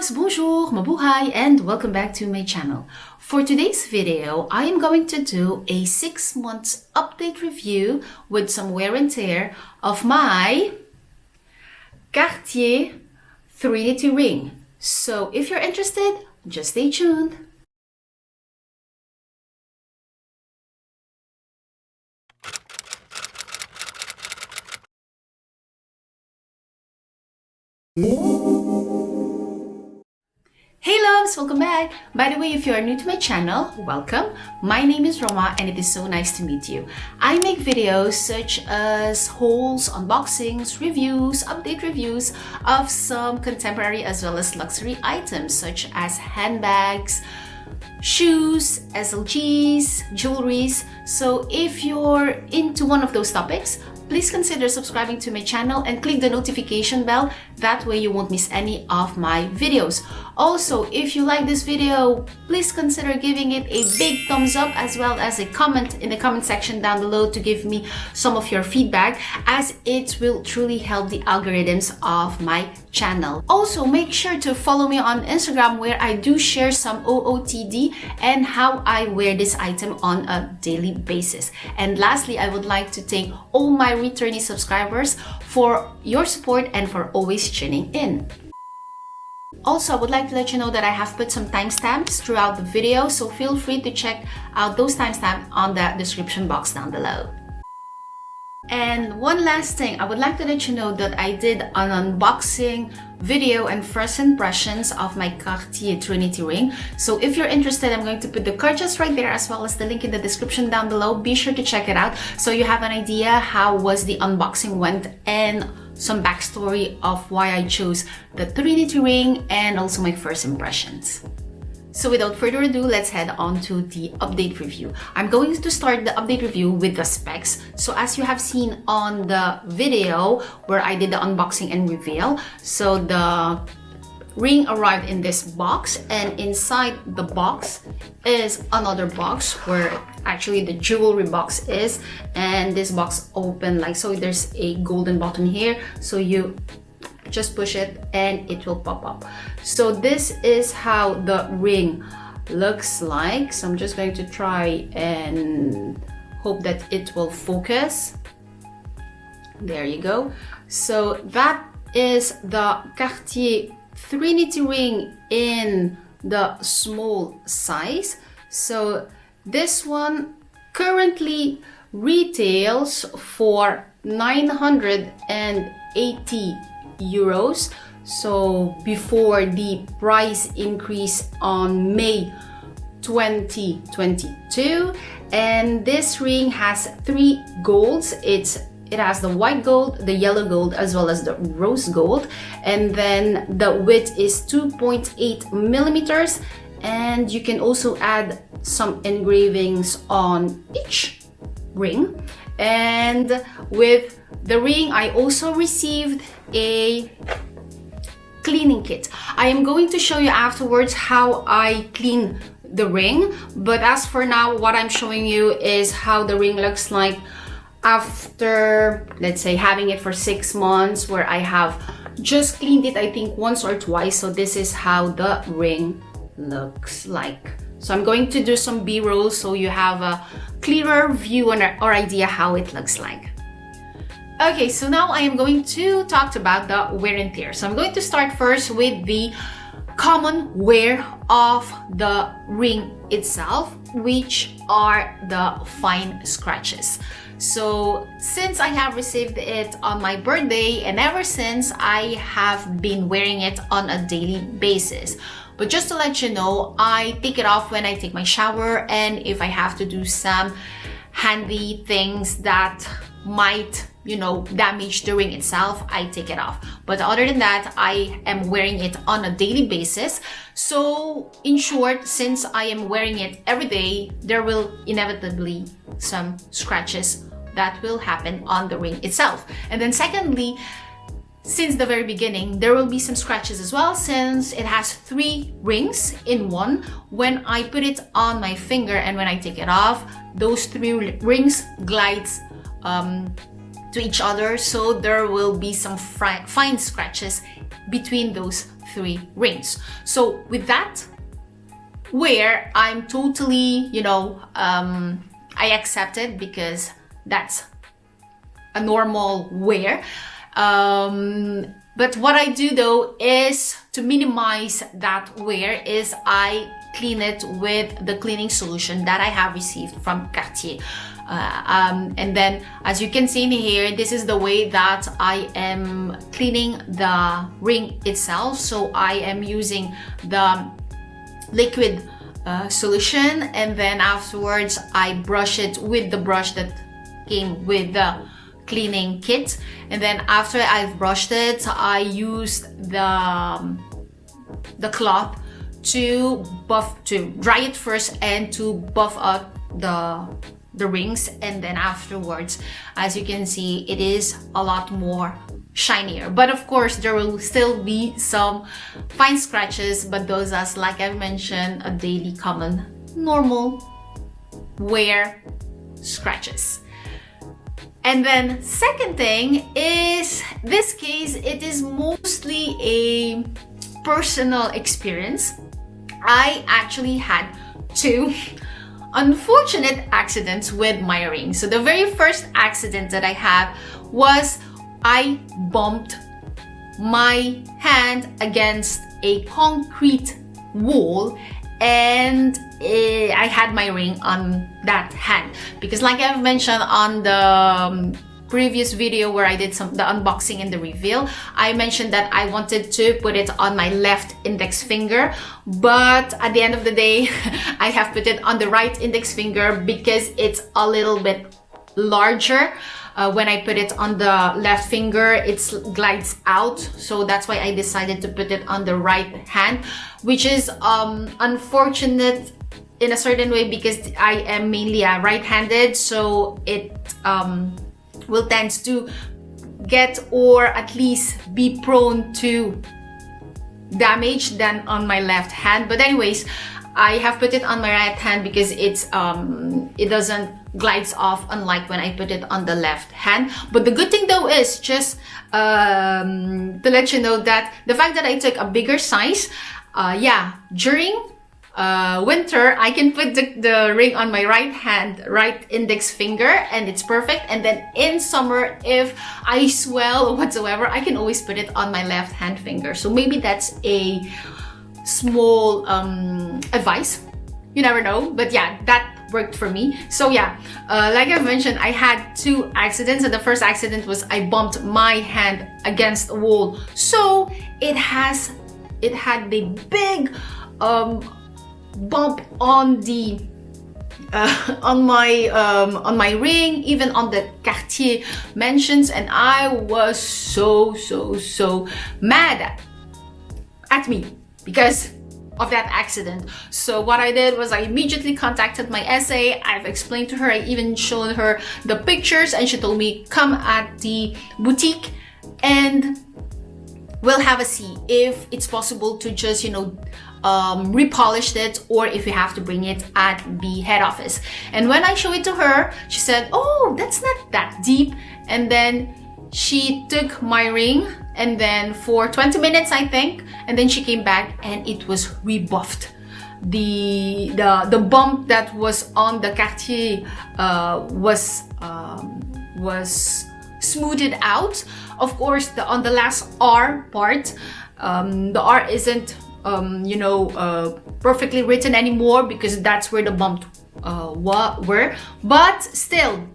loves, bonjour, mabuhay, and welcome back to my channel. For today's video, I am going to do a 6 months update review with some wear and tear of my Cartier Trinity Ring. So if you're interested, just stay tuned. Hey loves, welcome back. By the way, if you are new to my channel, welcome. My name is Roma and it is so nice to meet you. I make videos such as hauls, unboxings, reviews, update reviews of some contemporary as well as luxury items such as handbags, shoes, SLGs, jewelries. So if you're into one of those topics, please consider subscribing to my channel and click the notification bell. That way you won't miss any of my videos. Also, if you like this video, please consider giving it a big thumbs up as well as a comment in the comment section down below to give me some of your feedback, as it will truly help the algorithms of my channel. Also, make sure to follow me on Instagram, where I do share some OOTD and how I wear this item on a daily basis. And lastly, I would like to thank all my returning subscribers for your support and for always tuning in. Also, I would like to let you know that I have put some timestamps throughout the video, so feel free to check out those timestamps on the description box down below. And one last thing, I would like to let you know that I did an unboxing video and first impressions of my Cartier Trinity Ring. So if you're interested, I'm going to put the card just right there as well as the link in the description down below. Be sure to check it out so you have an idea how was the unboxing went and some backstory of why I chose the Trinity Ring and also my first impressions. So without further ado, let's head on to the update review. I'm going to start the update review with the specs. So as you have seen on the video where I did the unboxing and reveal, so the ring arrived in this box, and inside the box is another box where actually the jewelry box is, and this box open like so. There's a golden button here, so you just push it and it will pop up. So this is how the ring looks like. So I'm just going to try and hope that it will focus. There you go. So that is the Cartier Trinity Ring in the small size. So this one currently retails for 980 euros. So before the price increase on May 2022, and this ring has 3 golds. It has the white gold, the yellow gold, as well as the rose gold, and then the width is 2.8 millimeters, and you can also add some engravings on each ring. And with the ring, I also received a cleaning kit. I am going to show you afterwards how I clean the ring, but as for now, what I'm showing you is how the ring looks like after, let's say, having it for 6 months, where I have just cleaned it I think once or twice. So this is how the ring looks like. So I'm going to do some B-roll so you have a clearer view or idea how it looks like. Okay, so now I am going to talk about the wear and tear. So I'm going to start first with the common wear of the ring itself, which are the fine scratches. So since I have received it on my birthday, and ever since, I have been wearing it on a daily basis. But just to let you know, I take it off when I take my shower, and if I have to do some handy things that might, damage the ring itself, I take it off. But other than that, I am wearing it on a daily basis. So in short, since I am wearing it every day, there will inevitably some scratches that will happen on the ring itself. And then secondly, since the very beginning, there will be some scratches as well, since it has 3 rings in one. When I put it on my finger and when I take it off, those 3 rings glides to each other, so there will be some fine scratches between those 3 rings. So with that wear, I'm totally, I accept it because that's a normal wear. But what I do though is to minimize that wear is I clean it with the cleaning solution that I have received from Cartier. And then as you can see in here, this is the way that I am cleaning the ring itself. So I am using the liquid solution, and then afterwards I brush it with the brush that came with the cleaning kit. And then after I've brushed it, I used the cloth to dry it first and to buff out the rings. And then afterwards, as you can see, it is a lot more shinier. But of course there will still be some fine scratches, but those are, like I mentioned, a daily common normal wear scratches. And then second thing is, this case, it is mostly a personal experience. I actually had 2 unfortunate accidents with my ring. So the very first accident that I had was I bumped my hand against a concrete wall, and I had my ring on that hand because, like I've mentioned on the previous video where I did the unboxing and the reveal, I mentioned that I wanted to put it on my left index finger, but at the end of the day I have put it on the right index finger because it's a little bit larger. When I put it on the left finger, it glides out, so that's why I decided to put it on the right hand, which is unfortunate in a certain way because I am mainly right-handed, so it will tend to get, or at least be prone to damage than on my left hand. But anyways, I have put it on my right hand because it doesn't glides off, unlike when I put it on the left hand. But the good thing though is just to let you know that the fact that I took a bigger size, during winter I can put the ring on my right hand, right index finger, and it's perfect. And then in summer, if I swell or whatsoever, I can always put it on my left hand finger. So maybe that's a small advice, you never know, but yeah, that worked for me. So yeah, like I've mentioned, I had 2 accidents, and the first accident was I bumped my hand against a wall, so it had the big bump on the on my ring, even on the Cartier mentions, and I was so mad at me because of that accident. So what I did was I immediately contacted my SA. I've explained to her, I even showed her the pictures, and she told me come at the boutique and we'll have a see if it's possible to just repolish it, or if you have to bring it at the head office. And when I showed it to her, she said, oh, that's not that deep. And then she took my ring, and then for 20 minutes I think, and then she came back and it was rebuffed. The bump that was on the Cartier was smoothed out. Of course, on the last R part, the R isn't perfectly written anymore because that's where the bump were, but still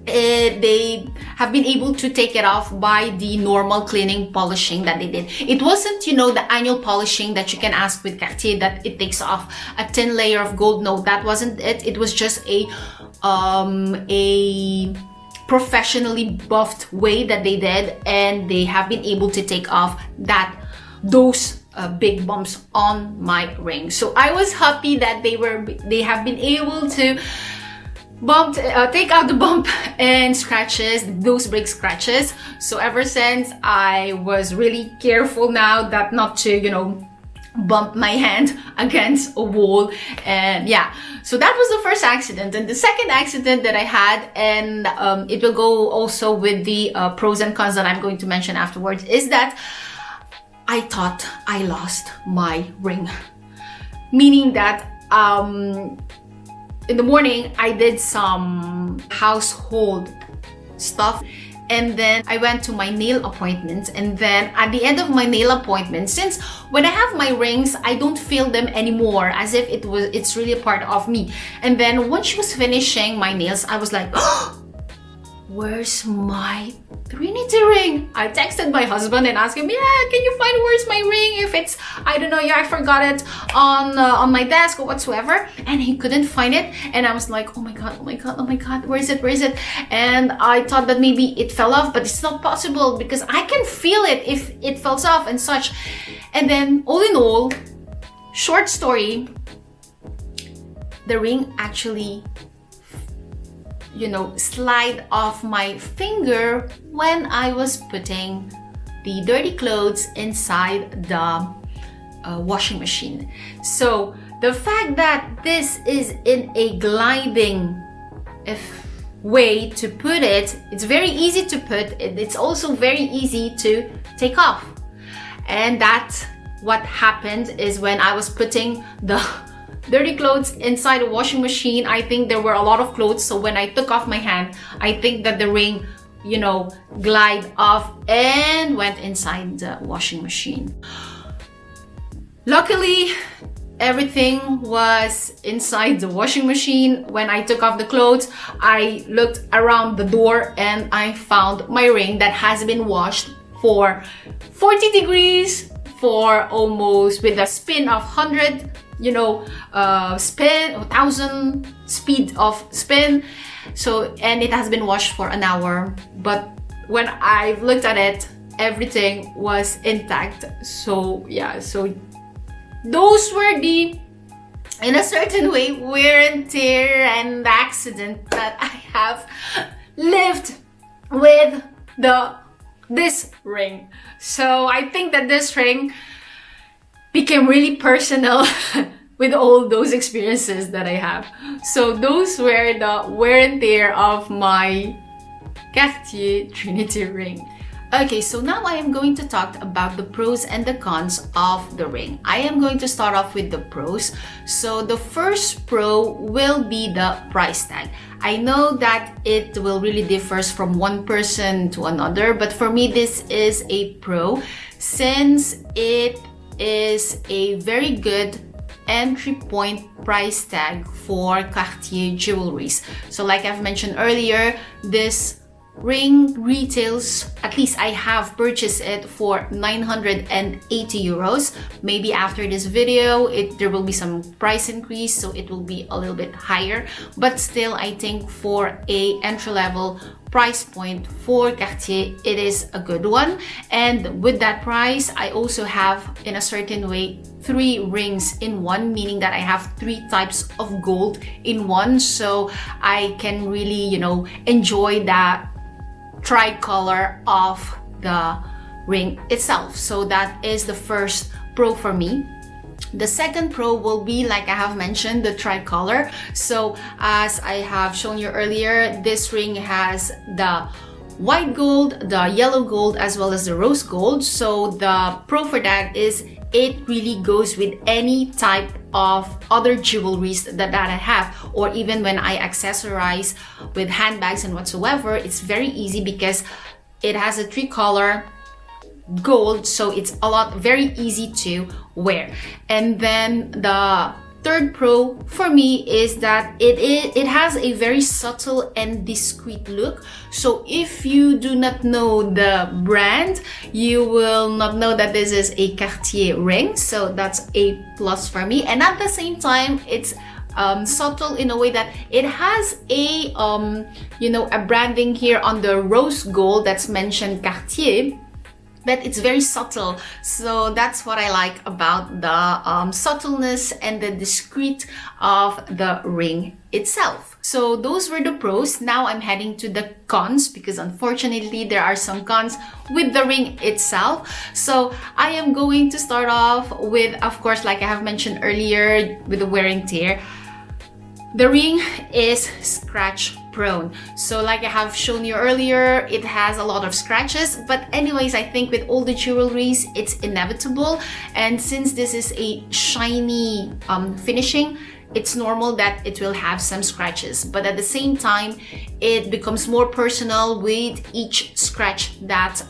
they have been able to take it off by the normal cleaning polishing that they did. It wasn't the annual polishing that you can ask with Cartier that it takes off a thin layer of gold. No, that wasn't it. It was just a professionally buffed way that they did, and they have been able to take off those big bumps on my ring. So I was happy that they have been able to take out the bump and scratches, those big scratches. So ever since, I was really careful now that not to bump my hand against a wall. And yeah, so that was the first accident. And the second accident that I had, and it will go also with the pros and cons that I'm going to mention afterwards, is that I thought I lost my ring. Meaning that in the morning, I did some household stuff, and then I went to my nail appointment. And then at the end of my nail appointment, since when I have my rings, I don't feel them anymore as if it's really a part of me. And then when she was finishing my nails, I was like, oh, where's my Trinity ring? I texted my husband and asked him, yeah, can you find where's my ring? If it's, I don't know, yeah, I forgot it on my desk or whatsoever. And he couldn't find it. And I was like, oh my God, oh my God, oh my God, where is it, where is it? And I thought that maybe it fell off, but it's not possible because I can feel it if it falls off and such. And then all in all, short story, the ring actually, you know, slide off my finger when I was putting the dirty clothes inside the washing machine. So the fact that this is in a gliding way to put it, it's very easy to put. It's also very easy to take off. And that's what happened is when I was putting the dirty clothes inside the washing machine, I think there were a lot of clothes, so when I took off my hand, I think that the ring, you know, glide off and went inside the washing machine. Luckily, everything was inside the washing machine. When I took off the clothes, I looked around the door and I found my ring that has been washed for 40 degrees for almost, with a spin of 100, you know, spin, 1,000 speed of spin. So, and it has been washed for an hour. But when I looked at it, everything was intact. So yeah, so those were the, in a certain way, wear and tear and accident that I have lived with this ring. So I think that this ring became really personal with all those experiences that I have. So those were the wear and tear of my Cartier Trinity ring. Okay, so now I am going to talk about the pros and the cons of the ring. I am going to start off with the pros. So the first pro will be the price tag. I know that it will really differ from one person to another, but for me this is a pro since it is a very good entry point price tag for Cartier jewelries. So like I've mentioned earlier, this ring retails, at least I have purchased it for 980 euros. Maybe after this video there will be some price increase, so it will be a little bit higher, but still I think for a entry-level price point for Cartier it is a good one. And with that price I also have, in a certain way, 3 rings in one, meaning that I have 3 types of gold in one, so I can really, you know, enjoy that tricolor of the ring itself. So that is the first pro for me. The second pro will be, like I have mentioned, the tricolor. So as I have shown you earlier, this ring has the white gold, the yellow gold, as well as the rose gold. So the pro for that is it really goes with any type of other jewelries that I have, or even when I accessorize with handbags and whatsoever, it's very easy because it has a 3-color gold, so it's very easy to wear. And then the third pro for me is that it has a very subtle and discreet look. So if you do not know the brand, you will not know that this is a Cartier ring. So that's a plus for me. And at the same time, it's subtle in a way that it has a you know, a branding here on the rose gold that's mentioned Cartier, but it's very subtle. So that's what I like about the subtleness and the discreet of the ring itself. So those were the pros. Now I'm heading to the cons, because unfortunately there are some cons with the ring itself. So I am going to start off with, of course, like I have mentioned earlier, with the wear and tear. The ring is scratch prone. So like I have shown you earlier, it has a lot of scratches, but anyways, I think with all the jewelries it's inevitable, and since this is a shiny finishing, it's normal that it will have some scratches, but at the same time it becomes more personal with each scratch that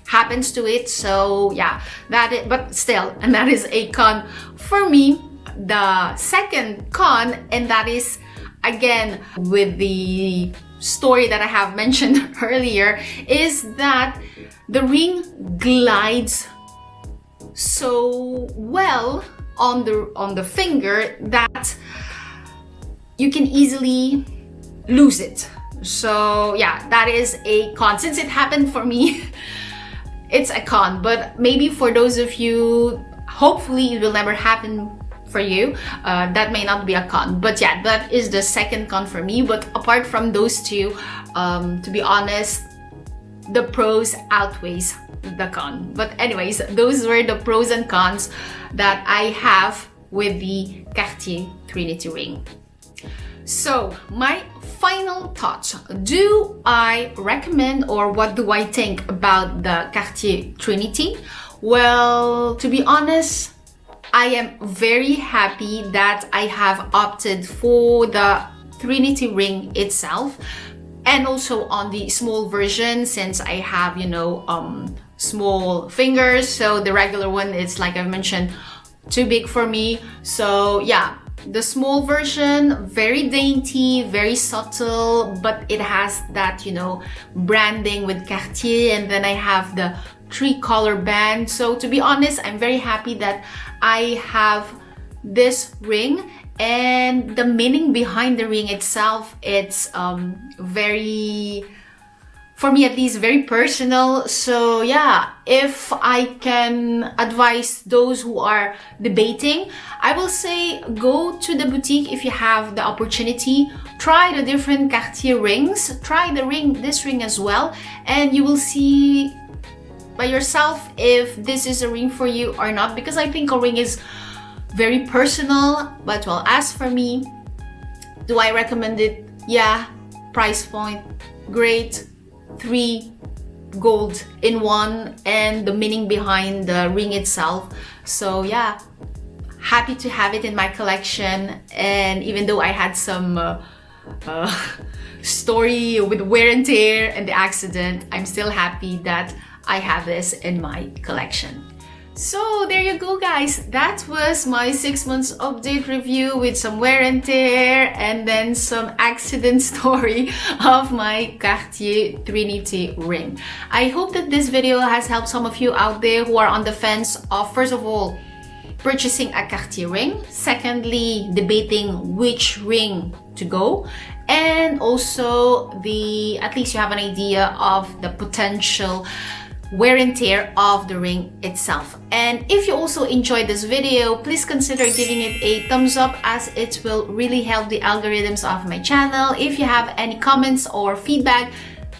happens to it. So yeah, but still, and that is a con for me. The second con, and that is again with the story that I have mentioned earlier, is that the ring glides so well on the finger that you can easily lose it. So yeah, that is a con. Since it happened for me, it's a con, but maybe for those of you, hopefully it will never happen for you, that may not be a con. But yeah, that is the second con for me. But apart from those two, to be honest, the pros outweighs the con. But anyways, those were the pros and cons that I have with the Cartier Trinity Ring. So my final thoughts, do I recommend, or what do I think about the Cartier Trinity? Well, to be honest, I am very happy that I have opted for the Trinity Ring itself, and also on the small version, since I have, you know, small fingers. So the regular one is, like I mentioned, too big for me. So yeah, the small version, very dainty, very subtle, but it has that, you know, branding with Cartier, and then I have the 3-color band. So to be honest, I'm very happy that I have this ring, and the meaning behind the ring itself, it's very, for me at least, very personal. So yeah, if I can advise those who are debating, I will say go to the boutique if you have the opportunity. Try the different Cartier rings, try this ring as well, and you will see by yourself if this is a ring for you or not, because I think a ring is very personal. But well, as for me, do I recommend it? Yeah. Price point, great. 3 gold in one, and the meaning behind the ring itself. So yeah, happy to have it in my collection. And even though I had some story with wear and tear and the accident, I'm still happy that I have this in my collection. So there you go, guys. That was my 6 months update review with some wear and tear and then some accident story of my Cartier Trinity Ring. I hope that this video has helped some of you out there who are on the fence of, first of all, purchasing a Cartier ring, secondly, debating which ring to go, and also at least you have an idea of the potential wear and tear of the ring itself. And if you also enjoyed this video, please consider giving it a thumbs up, as it will really help the algorithms of my channel. If you have any comments or feedback,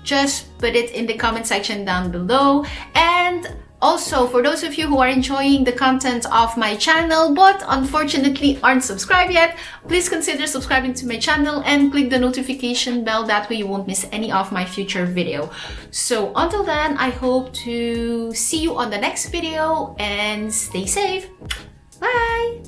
just put it in the comment section down below. And also, for those of you who are enjoying the content of my channel but unfortunately aren't subscribed yet, please consider subscribing to my channel and click the notification bell. That way you won't miss any of my future video. So until then, I hope to see you on the next video, and stay safe. Bye!